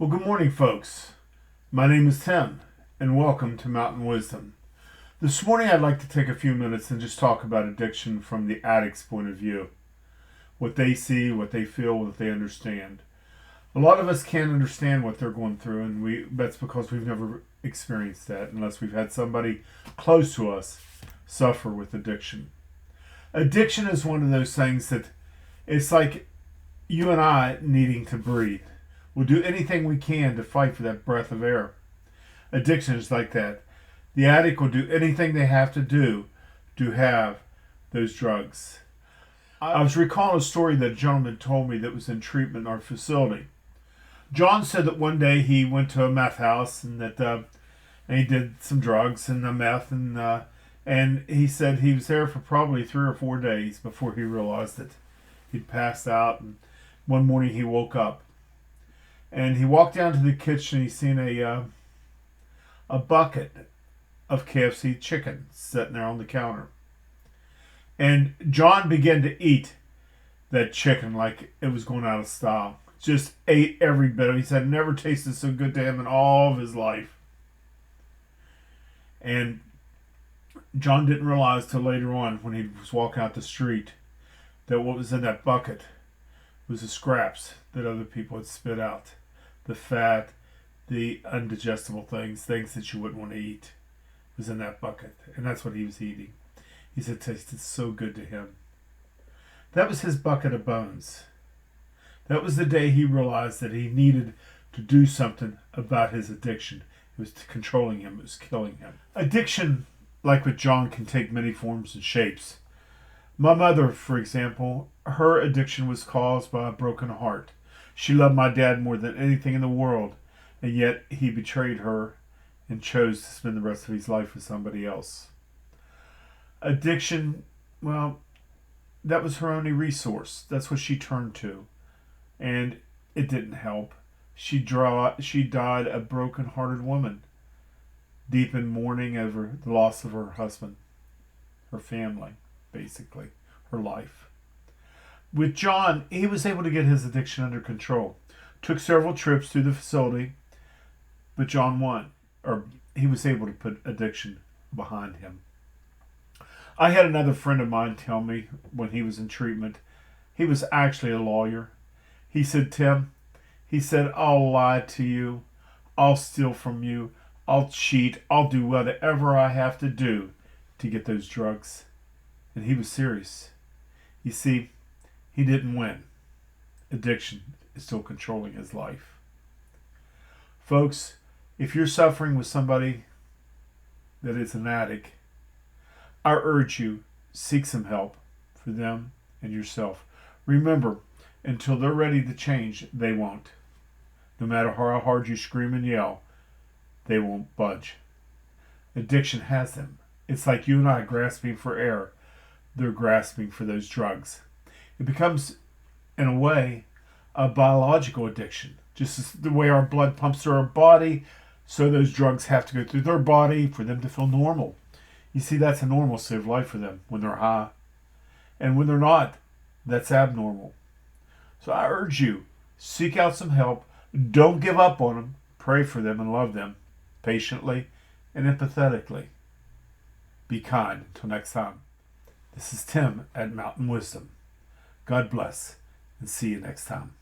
Well, good morning, folks. My name is Tim, and welcome to Mountain Wisdom. This morning, I'd like to take a few minutes and just talk about addiction from the addict's point of view. What they see, what they feel, what they understand. A lot of us can't understand what they're going through, and that's because we've never experienced that unless we've had somebody close to us suffer with addiction. Addiction is one of those things that it's like you and I needing to breathe. We'll do anything we can to fight for that breath of air. Addiction is like that. The addict will do anything they have to do to have those drugs. I was recalling a story that a gentleman told me that was in treatment in our facility. John said that one day he went to a meth house and and he did some drugs and a meth and he said he was there for probably 3 or 4 days before he realized that he'd passed out. And one morning he woke up and he walked down to the kitchen. He seen a bucket of KFC chicken sitting there on the counter, and John began to eat that chicken like it was going out of style. Just ate every bit of it. He said it never tasted so good to him in all of his life. And John didn't realize till later on when he was walking out the street that what was in that bucket was the scraps that other people had spit out. The fat, the undigestible things that you wouldn't want to eat was in that bucket. And that's what he was eating. He said it tasted so good to him. That was his bucket of bones. That was the day he realized that he needed to do something about his addiction. It was controlling him. It was killing him. Addiction, like with John, can take many forms and shapes. My mother, for example, her addiction was caused by a broken heart. She loved my dad more than anything in the world, and yet he betrayed her and chose to spend the rest of his life with somebody else. Addiction, well, that was her only resource. That's what she turned to. And it didn't help. She died a broken-hearted woman, deep in mourning over the loss of her husband, her family, basically, her life. With John, he was able to get his addiction under control. Took several trips through the facility, but John won, or he was able to put addiction behind him. I had another friend of mine tell me when he was in treatment, he was actually a lawyer. He said, Tim, he said, I'll lie to you, I'll steal from you, I'll cheat, I'll do whatever I have to do to get those drugs. And he was serious. You see, he didn't win. Addiction is still controlling his life. Folks, if you're suffering with somebody that is an addict, I urge you, seek some help for them and yourself. Remember, until they're ready to change, they won't. No matter how hard you scream and yell, they won't budge. Addiction has them. It's like you and I grasping for air. They're grasping for those drugs. It becomes, in a way, a biological addiction. Just as the way our blood pumps through our body, so those drugs have to go through their body for them to feel normal. You see, that's a normalcy of life for them when they're high. And when they're not, that's abnormal. So I urge you, seek out some help. Don't give up on them. Pray for them and love them patiently and empathetically. Be kind. Until next time. This is Tim at Mountain Wisdom. God bless, and see you next time.